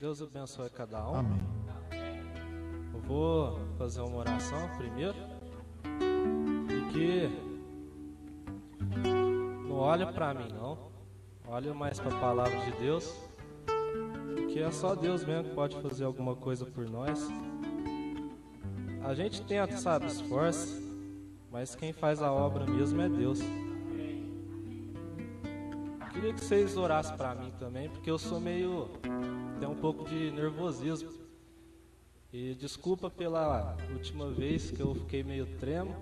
Deus abençoe cada um. Amém. Eu vou fazer uma oração primeiro. E que não olha para mim não. Olha mais para a palavra de Deus. Porque é só Deus mesmo que pode fazer alguma coisa por nós. A gente tenta, sabe, esforça, mas quem faz a obra mesmo é Deus. Queria que vocês orassem para mim também, porque eu sou meio... tenho um pouco de nervosismo. E desculpa pela última vez que eu fiquei meio tremo.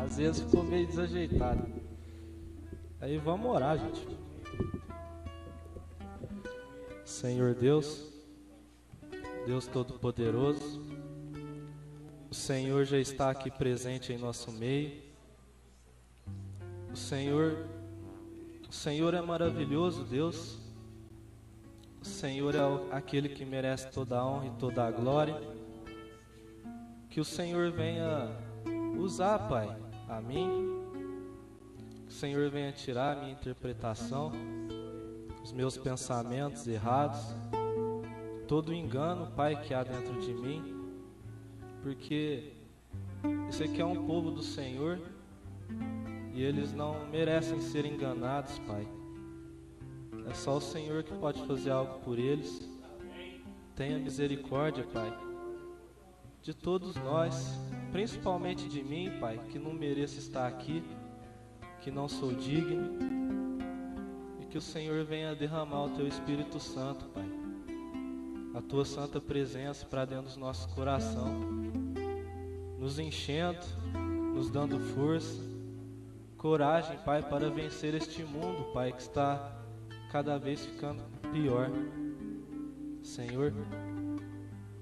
Às vezes ficou meio desajeitado. Aí vamos orar, gente. Senhor Deus, Deus Todo-Poderoso, o Senhor já está aqui presente em nosso meio. O Senhor é maravilhoso, Deus. O Senhor é aquele que merece toda a honra e toda a glória. Que o Senhor venha usar, Pai, a mim. Que o Senhor venha tirar a minha interpretação, os meus pensamentos errados, todo o engano, Pai, que há dentro de mim. Porque esse aqui é um povo do Senhor e eles não merecem ser enganados, Pai. É só o Senhor que pode fazer algo por eles. Tenha misericórdia, Pai, de todos nós, principalmente de mim, Pai, que não mereço estar aqui, que não sou digno. E que o Senhor venha derramar o Teu Espírito Santo, Pai, a Tua santa presença para dentro dos nossos corações, nos enchendo, nos dando força, coragem, Pai, para vencer este mundo, Pai, que está cada vez ficando pior. Senhor,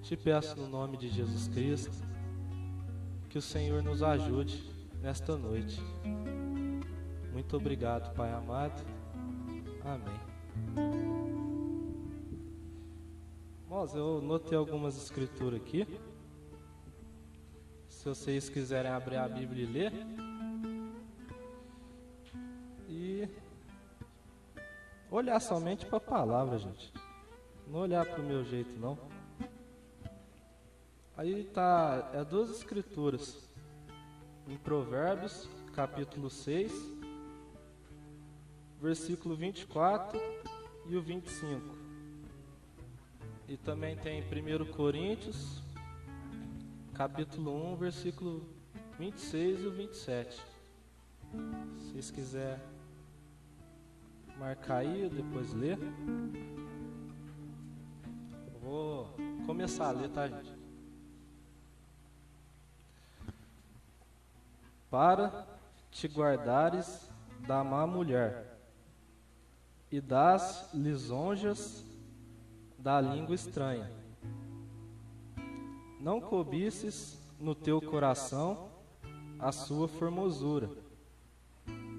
te peço no nome de Jesus Cristo, que o Senhor nos ajude nesta noite. Muito obrigado, Pai amado. Amém. Irmãos, eu notei algumas escrituras aqui. Se vocês quiserem abrir a Bíblia e ler. E olhar somente para a palavra, gente. Não olhar para o meu jeito, não. Aí tá, duas escrituras. Em Provérbios, capítulo 6, versículo 24 e o 25. E também tem 1 Coríntios, capítulo 1, versículo 26 e o 27. Se vocês quiserem marcar aí e depois ler. Eu vou começar a ler, tá, gente? Para te guardares da má mulher e das lisonjas da língua estranha. Não cobices no teu coração a sua formosura,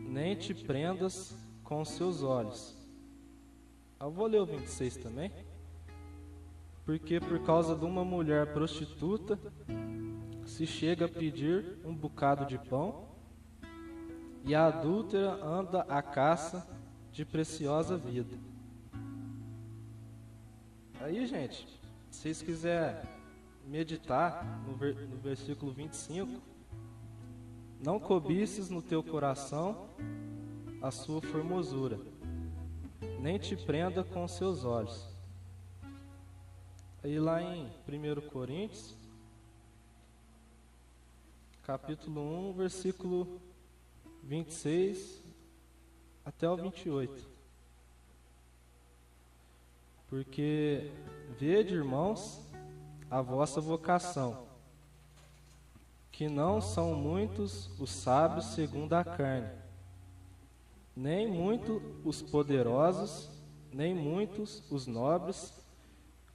nem te prendas com os seus olhos. Eu vou ler o 26 também. Porque por causa de uma mulher prostituta se chega a pedir um bocado de pão, e a adúltera anda à caça de preciosa vida. Aí, gente, se vocês quiserem meditar no versículo 25, não cobices no teu coração a sua formosura, nem te prenda com seus olhos. Aí lá em 1 Coríntios, capítulo 1, versículo 26 até o 28. Porque vede, irmãos, a vossa vocação, que não são muitos os sábios segundo a carne, nem muitos os poderosos, nem muitos os nobres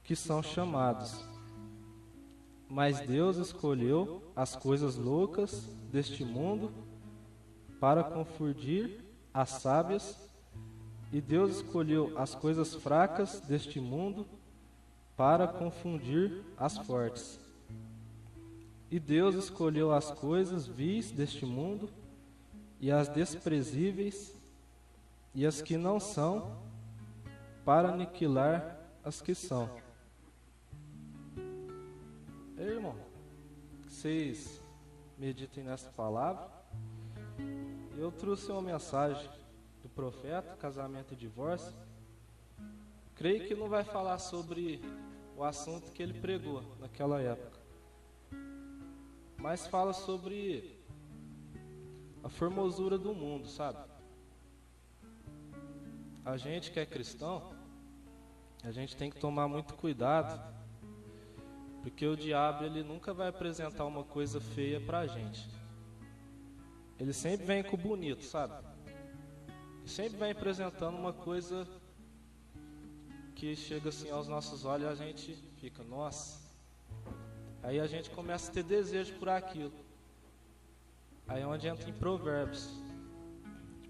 que são chamados. Mas Deus escolheu as coisas loucas deste mundo para confundir as sábias, e Deus escolheu as coisas fracas deste mundo para confundir as fortes. E Deus escolheu as coisas vis deste mundo e as desprezíveis e as que não são, para aniquilar as que são, Amém, irmão? Que vocês meditem nessa palavra. Eu trouxe uma mensagem do profeta, casamento e divórcio. Creio que não vai falar sobre o assunto que ele pregou naquela época, mas fala sobre a formosura do mundo, sabe? A gente que é cristão, a gente tem que tomar muito cuidado, porque o diabo ele nunca vai apresentar uma coisa feia pra gente. Ele sempre vem com o bonito, sabe? Ele sempre vem apresentando uma coisa que chega assim aos nossos olhos e a gente fica, nossa. Aí a gente começa a ter desejo por aquilo. Aí é onde entra em Provérbios,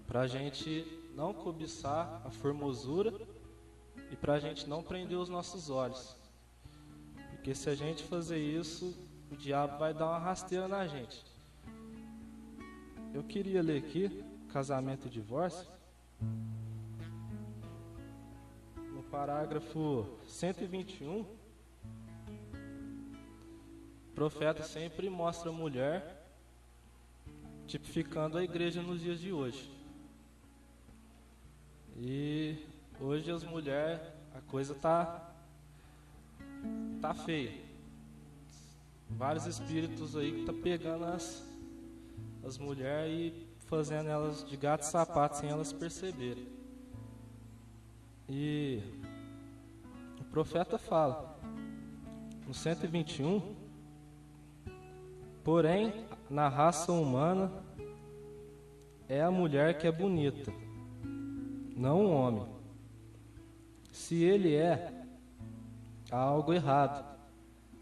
pra gente não cobiçar a formosura e pra gente não prender os nossos olhos. Porque se a gente fazer isso, o diabo vai dar uma rasteira na gente. Eu queria ler aqui, casamento e divórcio, no parágrafo 121, o profeta sempre mostra a mulher tipificando a igreja nos dias de hoje. E hoje as mulheres, a coisa tá feia. Vários espíritos aí que tá pegando as mulheres e fazendo elas de gato e sapato sem elas perceberem. E o profeta fala no 121, porém na raça humana é a mulher que é bonita, não o homem. Se ele há algo errado,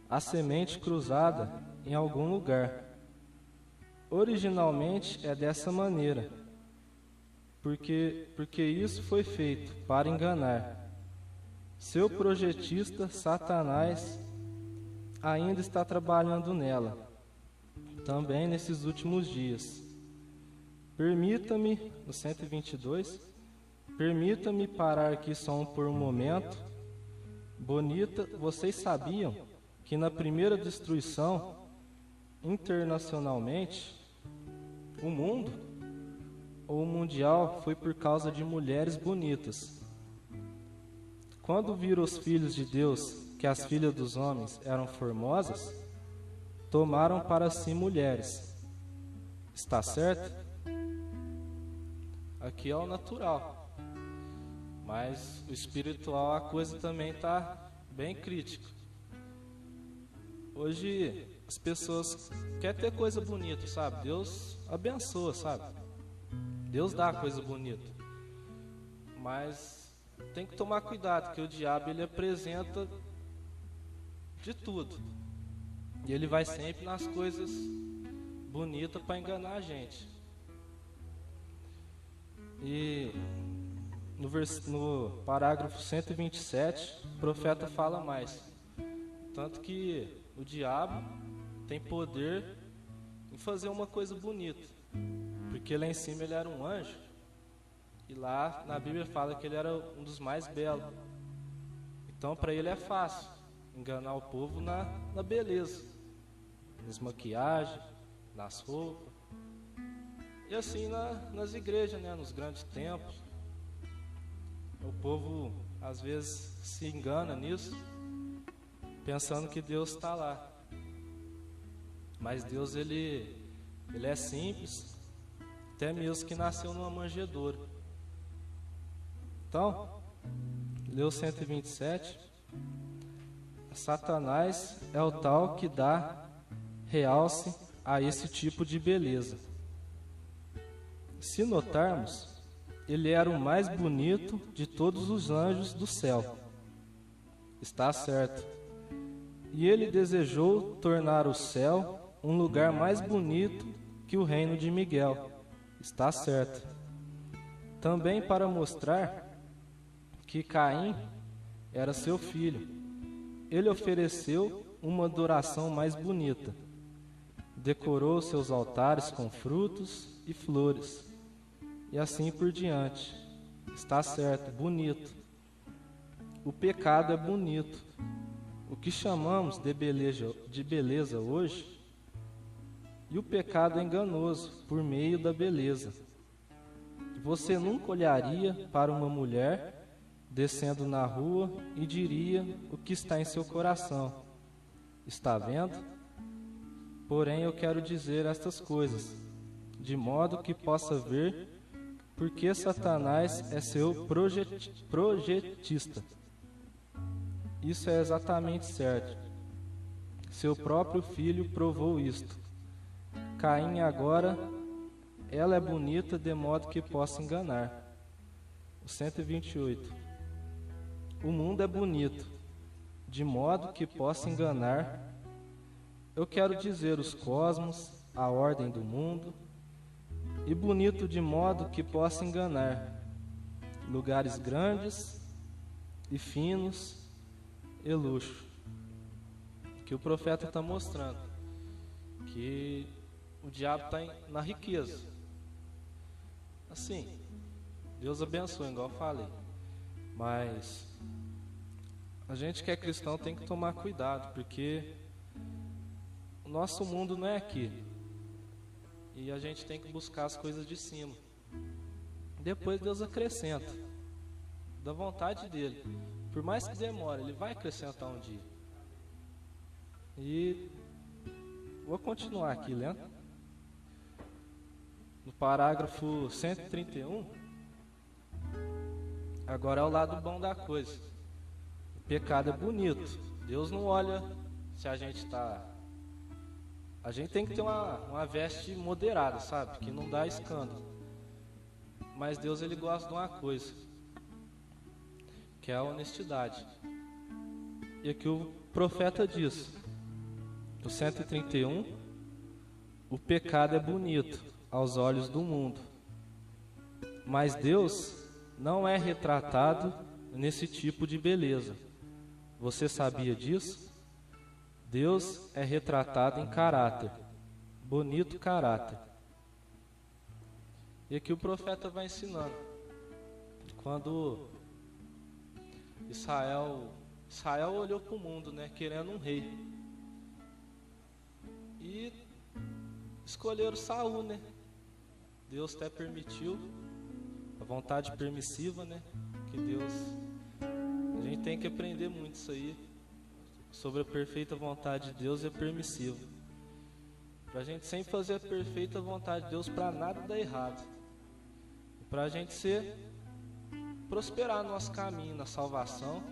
a semente cruzada em algum lugar. Originalmente é dessa maneira, porque isso foi feito para enganar. Seu projetista, Satanás, ainda está trabalhando nela, também nesses últimos dias. Permita-me, no 122, permita-me parar aqui só por um momento. Bonita, vocês sabiam que na primeira destruição, internacionalmente, o mundo, ou o mundial, foi por causa de mulheres bonitas. Quando viram os filhos de Deus que as filhas dos homens eram formosas, tomaram para si mulheres. Está certo? Aqui é o natural, mas o espiritual a coisa também está bem crítica. Hoje as pessoas querem ter coisa bonita, sabe? Deus abençoa, sabe? Deus dá coisa bonita. Mas tem que tomar cuidado, que o diabo ele apresenta de tudo. E ele vai sempre nas coisas bonitas para enganar a gente. E no parágrafo 127, o profeta fala mais. Tanto que o diabo tem poder em fazer uma coisa bonita. Porque lá em cima ele era um anjo. E lá na Bíblia fala que ele era um dos mais belos. Então para ele é fácil enganar o povo na beleza, nas maquiagens, nas roupas. E assim nas igrejas, né, nos grandes templos. O povo às vezes se engana nisso, pensando que Deus está lá. Mas Deus ele é simples, até mesmo que nasceu numa manjedoura. Então, leu 127. Satanás é o tal que dá realce a esse tipo de beleza. Se notarmos, ele era o mais bonito de todos os anjos do céu. Está certo. E ele desejou tornar o céu um lugar mais bonito que o reino de Miguel. Está certo. Também para mostrar que Caim era seu filho, ele ofereceu uma adoração mais bonita. Decorou seus altares com frutos e flores. E assim por diante. Está certo, bonito. O pecado é bonito. o que chamamos de beleza hoje, e o pecado é enganoso por meio da beleza. Você nunca olharia para uma mulher descendo na rua e diria o que está em seu coração. Está vendo? Porém, eu quero dizer estas coisas, de modo que possa ver porque Satanás é seu projetista. Isso é exatamente certo. Seu próprio filho provou isto. Caim agora, ela é bonita de modo que possa enganar. O 128. O mundo é bonito, de modo que possa enganar. Eu quero dizer os cosmos, a ordem do mundo, e bonito de modo que possa enganar. Lugares grandes e finos e luxo. Que o profeta está mostrando que o diabo está na riqueza. Assim, Deus abençoe, igual eu falei. Mas a gente que é cristão tem que tomar cuidado, porque o nosso mundo não é aqui. E a gente tem que buscar as coisas de cima. Depois Deus acrescenta, da vontade dele. Por mais que demore, ele vai acrescentar um dia. E vou continuar aqui lendo. No parágrafo 131, agora é o lado bom da coisa. O pecado é bonito. Deus não olha se a gente está... A gente tem que ter uma veste moderada, sabe? Que não dá escândalo. Mas Deus, ele gosta de uma coisa, que é a honestidade. E aqui o profeta diz, no 131, o pecado é bonito aos olhos do mundo. Mas Deus não é retratado nesse tipo de beleza. Você sabia disso? Deus é retratado em caráter, bonito caráter. E aqui o profeta vai ensinando. Quando Israel olhou para o mundo, né, querendo um rei. E escolheram Saul, né? Deus até permitiu, a vontade permissiva, né? Que Deus... A gente tem que aprender muito isso aí. Sobre a perfeita vontade de Deus é permissivo. Para a gente sempre fazer a perfeita vontade de Deus, para nada dar errado. Para a gente prosperar no nosso caminho, na salvação.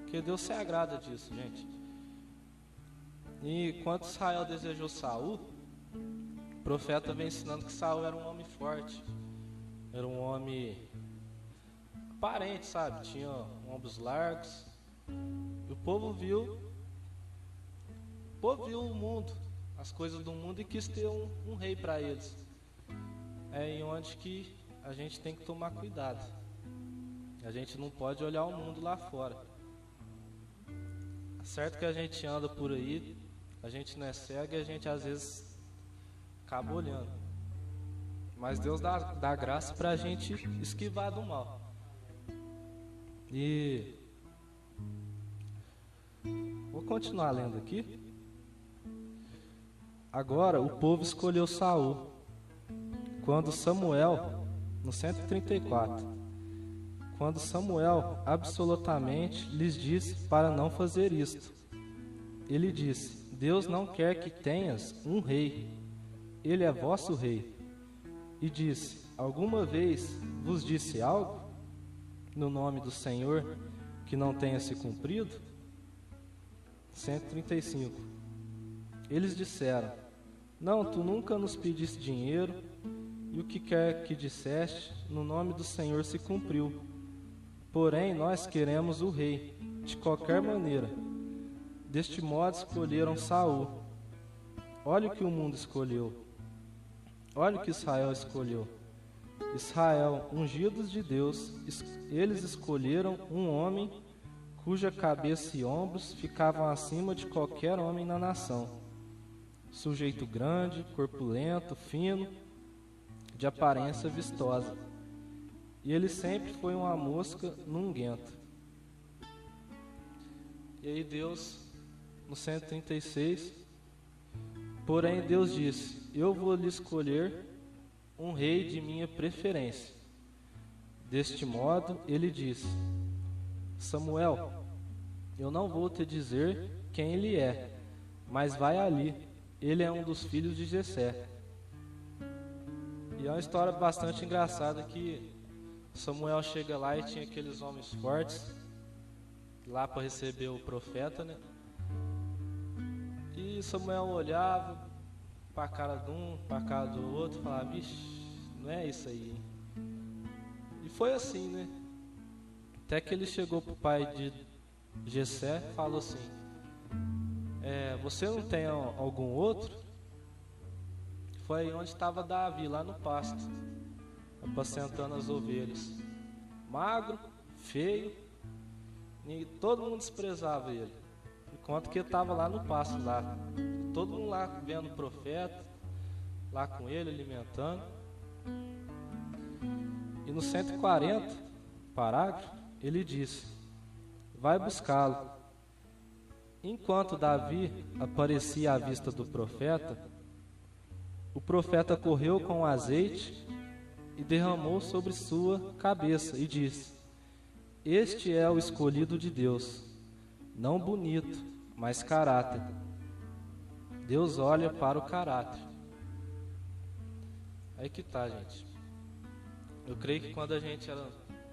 Porque Deus se agrada disso, gente. E quando Israel desejou Saul, o profeta vem ensinando que Saul era um homem forte. Era um homem aparente, sabe? Tinha ombros largos. E o povo viu o mundo, as coisas do mundo, e quis ter um rei para eles. É em onde que a gente tem que tomar cuidado. A gente não pode olhar o mundo lá fora. Certo que a gente anda por aí, a gente não é cego e a gente às vezes acaba olhando. Mas Deus dá graça para a gente esquivar do mal. E vou continuar lendo aqui. Agora o povo escolheu Saul. Quando Samuel, no 134, quando Samuel absolutamente lhes disse para não fazer isto. Ele disse: Deus não quer que tenhas um rei. Ele é vosso rei. E disse: alguma vez vos disse algo no nome do Senhor que não tenha se cumprido? 135. Eles disseram: não, tu nunca nos pediste dinheiro, e o que quer que disseste no nome do Senhor se cumpriu. Porém, nós queremos o rei, de qualquer maneira. Deste modo escolheram Saul. Olha o que o mundo escolheu. Olha o que Israel escolheu. Israel, ungidos de Deus, eles escolheram um homem cuja cabeça e ombros ficavam acima de qualquer homem na nação. Sujeito grande, corpulento, fino, de aparência vistosa. E ele sempre foi uma mosca num guento. E aí Deus, no 136, porém Deus disse: eu vou lhe escolher um rei de minha preferência. Deste modo, ele disse: Samuel, eu não vou te dizer quem ele é, mas vai ali, ele é um dos filhos de Jessé. E é uma história bastante engraçada que Samuel chega lá e tinha aqueles homens fortes lá para receber o profeta, né? E Samuel olhava para a cara de um, para a cara do outro, e falava: vixe, não é isso aí, hein? E foi assim, né? Até que ele chegou para o pai de Jessé e falou assim: você não tem algum outro? Foi onde estava Davi, lá no pasto, apacentando as ovelhas. Magro, feio, e todo mundo desprezava ele, enquanto que ele estava lá no pasto, lá. Todo mundo lá vendo o profeta, lá com ele, alimentando. E no 140, parágrafo, ele disse: vai buscá-lo. Enquanto Davi aparecia à vista do profeta, o profeta correu com o azeite e derramou sobre sua cabeça e disse: este é o escolhido de Deus, não bonito, mas caráter. Deus olha para o caráter. Aí que tá, gente. Eu creio que quando a gente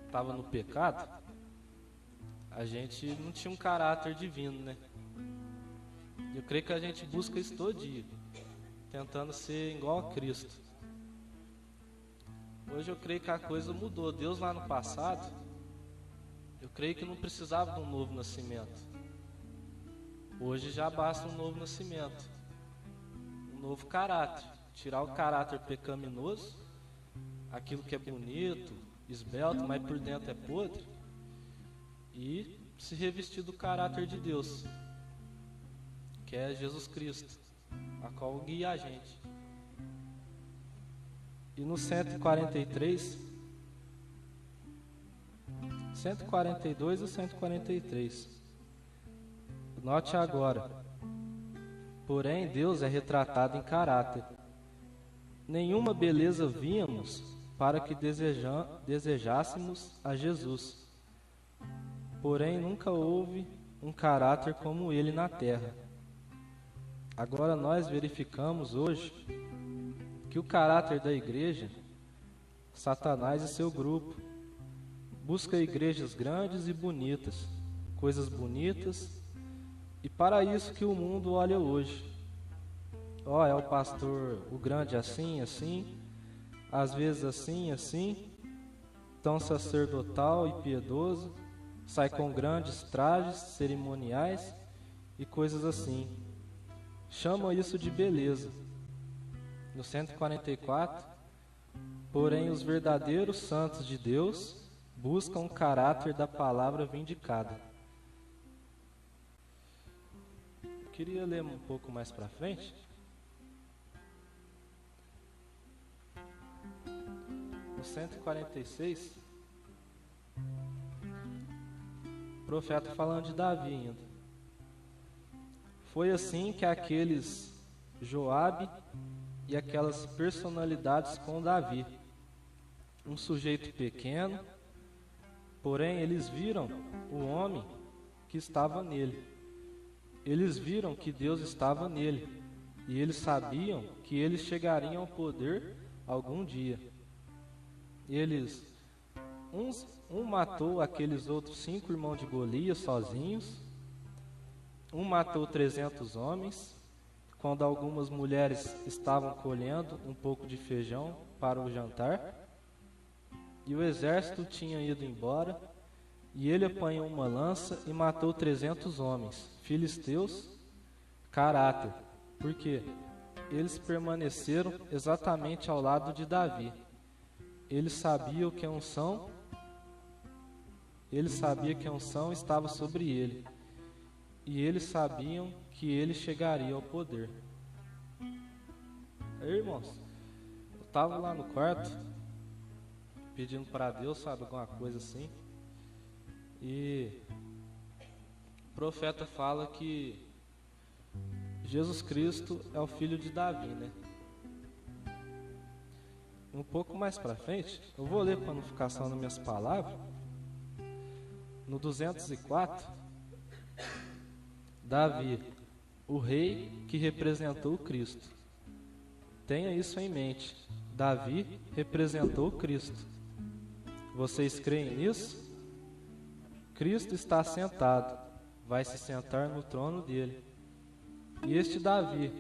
estava no pecado, a gente não tinha um caráter divino, né? Eu creio que a gente busca isso todo dia, tentando ser igual a Cristo. Hoje eu creio que a coisa mudou. Deus lá no passado, eu creio que não precisava de um novo nascimento. Hoje já basta um novo nascimento, um novo caráter. Tirar o caráter pecaminoso, aquilo que é bonito, esbelto, mas por dentro é podre, e se revestir do caráter de Deus, que é Jesus Cristo, a qual guia a gente. E no 143, 142 e 143, note agora: porém Deus é retratado em caráter. Nenhuma beleza víamos para que desejássemos a Jesus. Porém nunca houve um caráter como ele na terra. Agora nós verificamos hoje que o caráter da igreja, Satanás e seu grupo, busca igrejas grandes e bonitas, coisas bonitas, e para isso que o mundo olha hoje. É o pastor, o grande assim, assim, às vezes assim, assim, tão sacerdotal e piedoso, sai com grandes trajes cerimoniais e coisas assim. Chama isso de beleza. No 144, porém os verdadeiros santos de Deus buscam o caráter da palavra vindicada. Eu queria ler um pouco mais para frente. No 146, o profeta falando de Davi ainda. Foi assim que aqueles Joabe e aquelas personalidades com Davi, um sujeito pequeno, porém eles viram o homem que estava nele. Eles viram que Deus estava nele, e eles sabiam que eles chegariam ao poder algum dia. Um matou aqueles outros 5 irmãos de Golias sozinhos, um matou 300 homens, quando algumas mulheres estavam colhendo um pouco de feijão para o jantar, e o exército tinha ido embora, e ele apanhou uma lança e matou 300 homens, filisteus. Caráter, porque eles permaneceram exatamente ao lado de Davi. Eles sabiam que a unção estava sobre ele, e eles sabiam que ele chegaria ao poder. Aí, irmãos, eu estava lá no quarto pedindo para Deus, sabe, alguma coisa assim, e o profeta fala que Jesus Cristo é o filho de Davi, né? Um pouco mais para frente, eu vou ler para não ficar só nas minhas palavras. No 204, Davi, o rei que representou o Cristo. Tenha isso em mente. Davi representou o Cristo. Vocês creem nisso? Cristo está sentado, vai se sentar no trono dele. E este Davi,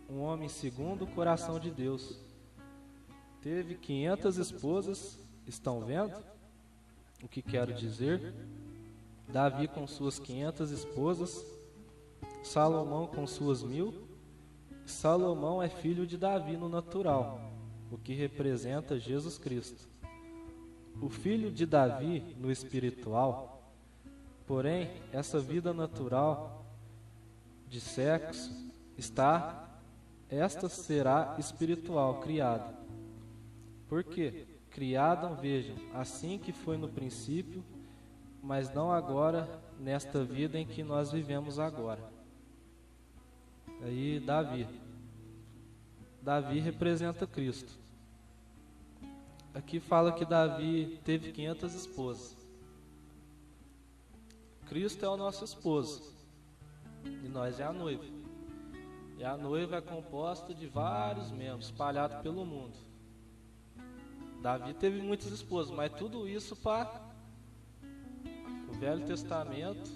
um homem segundo o coração de Deus, teve 500 esposas. Estão vendo o que quero dizer? Davi com suas 500 esposas, Salomão com suas 1000. Salomão é filho de Davi no natural, o que representa Jesus Cristo. O filho de Davi no espiritual, porém, essa vida natural de sexo esta será espiritual, criada. Por quê? Criada, vejam, assim que foi no princípio, mas não agora, nesta vida em que nós vivemos agora. Aí, Davi representa Cristo. Aqui fala que Davi teve 500 esposas. Cristo é o nosso esposo e nós é a noiva. E a noiva é composta de vários membros espalhados pelo mundo. Davi teve muitas esposas, mas tudo isso para o Velho Testamento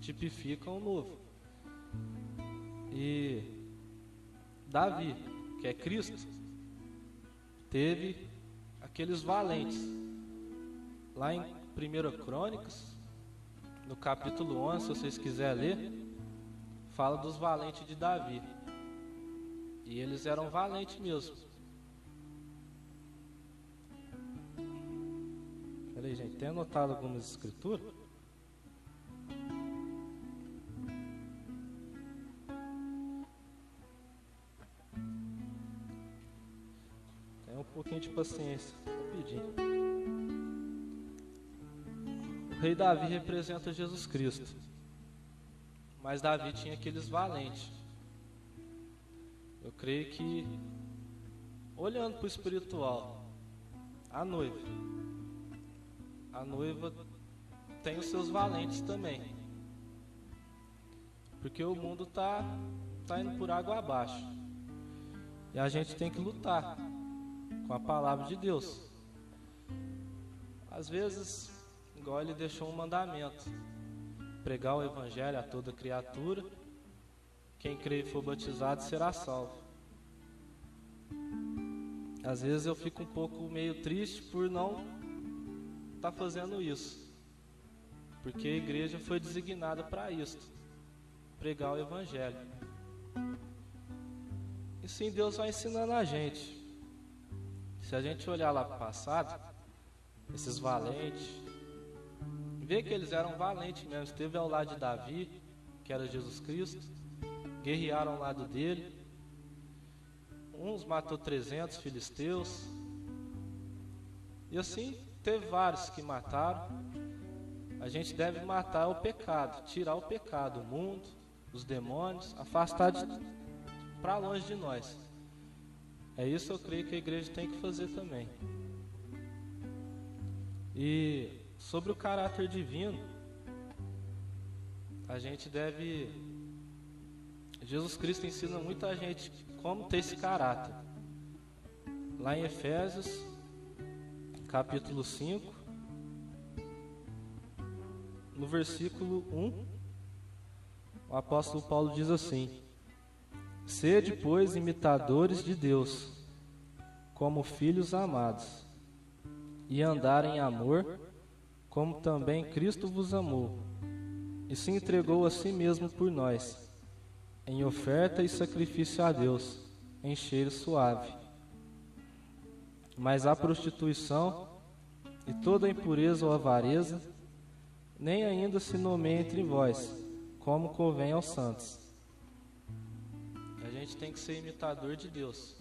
tipifica o Novo. E Davi, que é Cristo, teve aqueles valentes. Lá em 1 Crônicas, no capítulo 11, se vocês quiserem ler, fala dos valentes de Davi. E eles eram valentes mesmo. Peraí, gente, tem anotado algumas escrituras? Tem um pouquinho de paciência, rapidinho. O rei Davi representa Jesus Cristo. Mas Davi tinha aqueles valentes. Eu creio que, olhando para o espiritual, a noiva tem os seus valentes também. Porque o mundo está indo por água abaixo. E a gente tem que lutar com a palavra de Deus. Às vezes, igual ele deixou um mandamento: pregar o evangelho a toda criatura. Quem crer e for batizado será salvo. Às vezes eu fico um pouco meio triste por não estar fazendo isso, porque a igreja foi designada para isso, pregar o evangelho. E sim, Deus vai ensinando a gente. Se a gente olhar lá para o passado, esses valentes, vê que eles eram valentes mesmo. Esteve ao lado de Davi, que era Jesus Cristo, guerrearam ao lado dele. Uns matou 300 filisteus. E assim, teve vários que mataram. A gente deve matar o pecado, tirar o pecado, o mundo, os demônios, afastar para longe de nós. É isso eu creio que a igreja tem que fazer também. E sobre o caráter divino, a gente deve... Jesus Cristo ensina muita gente como ter esse caráter. Lá em Efésios, capítulo 5, no versículo 1, o apóstolo Paulo diz assim: sede, pois, imitadores de Deus, como filhos amados, e andar em amor, como também Cristo vos amou, e se entregou a si mesmo por nós, em oferta e sacrifício a Deus, em cheiro suave. Mas a prostituição e toda impureza ou avareza, nem ainda se nomeia entre vós, como convém aos santos. A gente tem que ser imitador de Deus.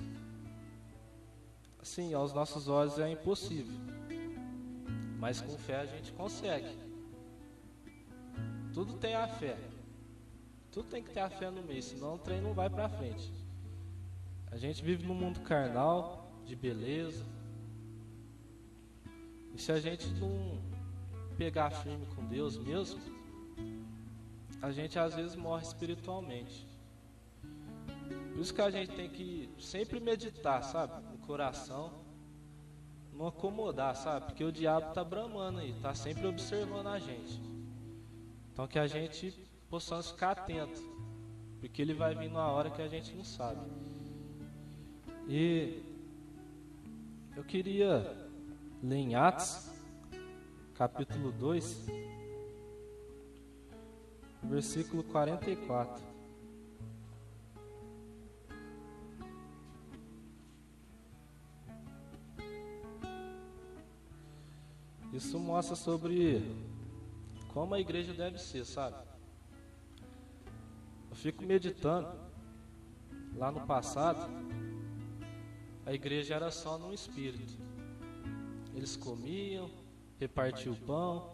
Assim, aos nossos olhos é impossível, mas com fé a gente consegue. Tudo tem a fé. Tudo tem que ter a fé no meio, senão o trem não vai pra frente. A gente vive num mundo carnal, de beleza. E se a gente não pegar firme com Deus mesmo, a gente às vezes morre espiritualmente. Por isso que a gente tem que sempre meditar, sabe? No coração. Não acomodar, sabe? Porque o diabo tá bramando aí, tá sempre observando a gente. Então que a gente possamos ficar atento, porque ele vai vir numa hora que a gente não sabe. E eu queria ler em Atos, capítulo 2, versículo 44. Isso mostra sobre como a igreja deve ser, sabe? Eu fico meditando, lá no passado, a igreja era só num espírito. Eles comiam, repartiam o pão,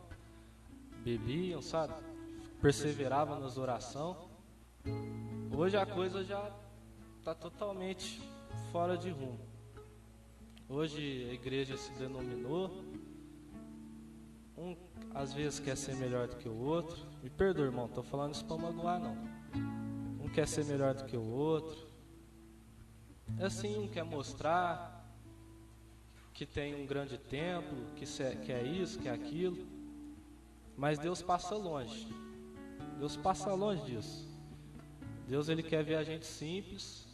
bebiam, sabe? Perseveravam nas orações. Hoje a coisa já está totalmente fora de rumo. Hoje a igreja se denominou. Um às vezes quer ser melhor do que o outro. Me perdoa, irmão, não estou falando isso para magoar, não. Um quer ser melhor do que o outro. É assim, um quer mostrar que tem um grande templo, que é isso, que é aquilo. Mas Deus passa longe. Deus passa longe disso. Deus, ele quer ver a gente simples,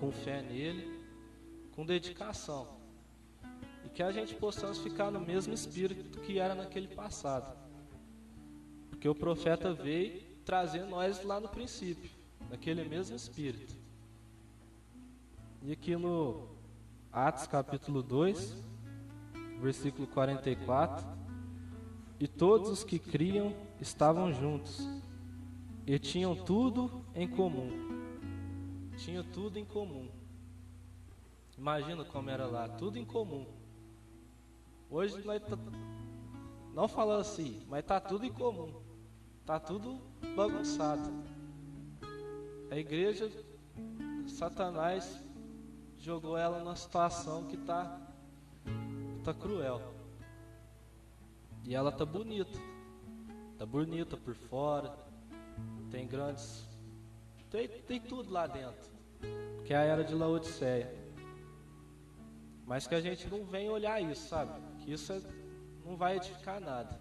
com fé nele, com dedicação. E que a gente possamos ficar no mesmo espírito que era naquele passado. Porque o profeta veio trazer nós lá no princípio, naquele mesmo espírito. E aqui no Atos capítulo 2, versículo 44, e todos os que criam estavam juntos, e tinham tudo em comum. Tinha tudo em comum. Imagina como era lá, tudo em comum. Hoje nós não falando assim, mas tá tudo em comum. Tá tudo bagunçado. A igreja, Satanás jogou ela numa situação que tá cruel. E ela tá bonita. Tá bonita por fora. Tem grandes... Tem tudo lá dentro. Que é a era de Laodiceia. Mas que a gente não vem olhar isso, sabe? Que isso não vai edificar nada.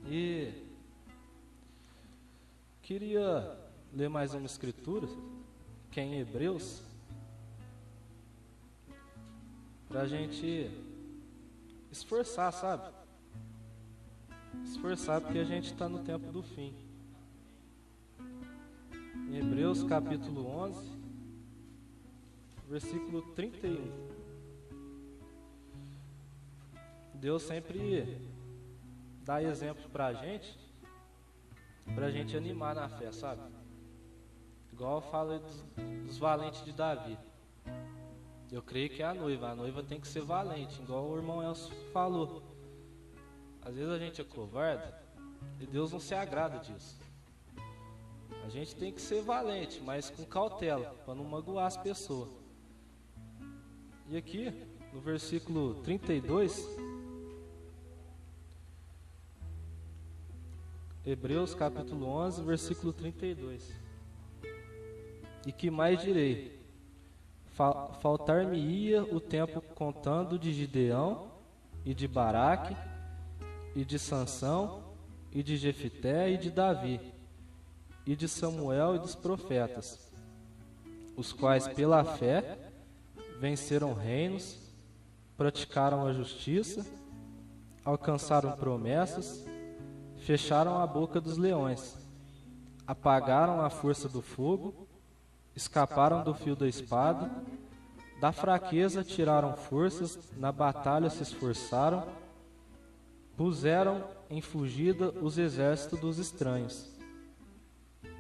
E queria ler mais uma escritura, que é em Hebreus, pra gente esforçar, sabe? Esforçar, porque a gente está no tempo do fim. Em Hebreus capítulo 11, versículo 31. Deus sempre dá exemplo pra gente animar na fé, sabe? Igual eu falo dos valentes de Davi. Eu creio que é a noiva tem que ser valente, igual o irmão Elcio falou. Às vezes a gente é covarde e Deus não se agrada disso. A gente tem que ser valente, mas com cautela, para não magoar as pessoas. E aqui, no versículo 32, Hebreus capítulo 11, versículo 32. E que mais direi? Faltar-me-ia o tempo contando de Gideão, e de Baraque, e de Sansão, e de Jefité, e de Davi, e de Samuel e dos profetas, os quais pela fé venceram reinos, praticaram a justiça, alcançaram promessas, fecharam a boca dos leões, apagaram a força do fogo, escaparam do fio da espada, da fraqueza tiraram forças, na batalha se esforçaram, puseram em fugida os exércitos dos estranhos.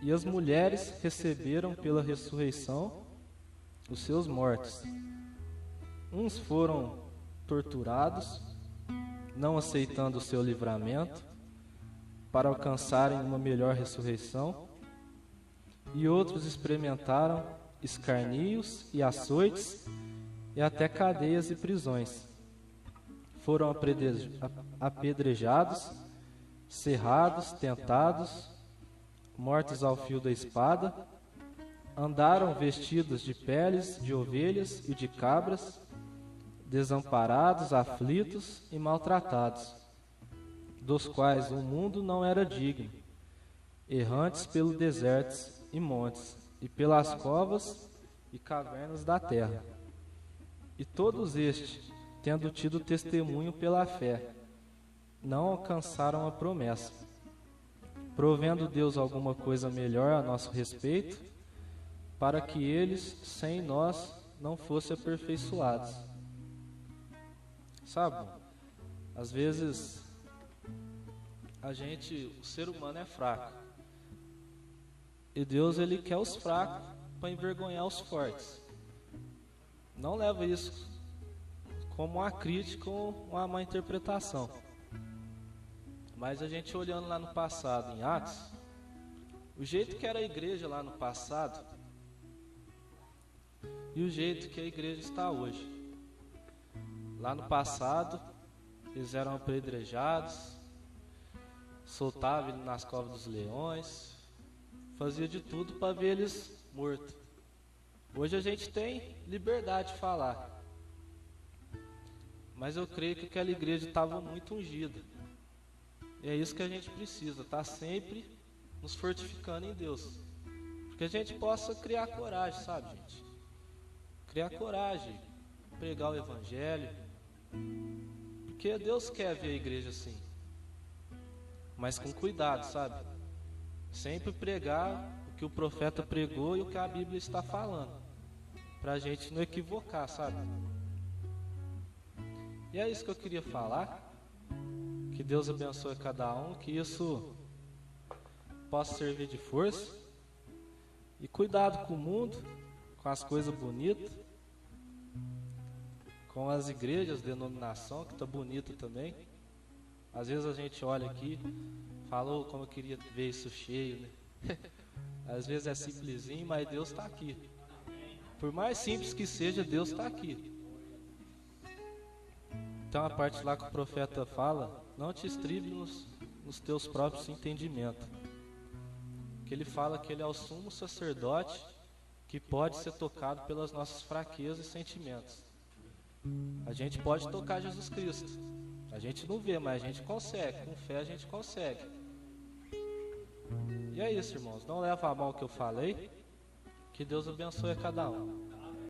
E as mulheres receberam pela ressurreição os seus mortos. Uns foram torturados, não aceitando o seu livramento, para alcançarem uma melhor ressurreição, e outros experimentaram escarnios e açoites e até cadeias e prisões. Foram apedrejados, cerrados, tentados, mortos ao fio da espada, andaram vestidos de peles de ovelhas e de cabras, desamparados, aflitos e maltratados, dos quais o mundo não era digno, errantes pelo desertos e montes, e pelas covas e cavernas da terra. E todos estes, tendo tido testemunho pela fé, não alcançaram a promessa, provendo Deus alguma coisa melhor a nosso respeito, para que eles, sem nós, não fossem aperfeiçoados. Sabe, às vezes, o ser humano é fraco. E Deus, Ele quer os fracos para envergonhar os fortes. Não leva isso como uma crítica ou uma má interpretação. Mas a gente olhando lá no passado, em Atos, o jeito que era a igreja lá no passado e o jeito que a igreja está hoje. Lá no passado, eles eram apedrejados, soltavam ele nas covas dos leões, fazia de tudo para ver eles mortos. Hoje a gente tem liberdade de falar, mas eu creio que aquela igreja estava muito ungida. E é isso que a gente precisa, estar sempre nos fortificando em Deus, porque a gente possa criar coragem, sabe, gente? Criar coragem, pregar o evangelho, porque Deus quer ver a igreja assim, mas com cuidado, sabe? Sempre pregar o que o profeta pregou e o que a Bíblia está falando, pra gente não equivocar, sabe? E é isso que eu queria falar. Que Deus abençoe cada um, que isso possa servir de força. E cuidado com o mundo, com as coisas bonitas, com as igrejas, denominação, que está bonita também. Às vezes a gente olha aqui, falou como eu queria ver isso cheio, né? Às vezes é simplesinho, mas Deus está aqui. Por mais simples que seja, Deus está aqui. Então a parte lá que o profeta fala, não te estribe nos teus próprios entendimentos. Que ele fala que ele é o sumo sacerdote que pode ser tocado pelas nossas fraquezas e sentimentos. A gente pode tocar Jesus Cristo. A gente não vê, mas a gente consegue. Com fé a gente consegue. E é isso, irmãos. Não leva a mal o que eu falei. Que Deus abençoe a cada um.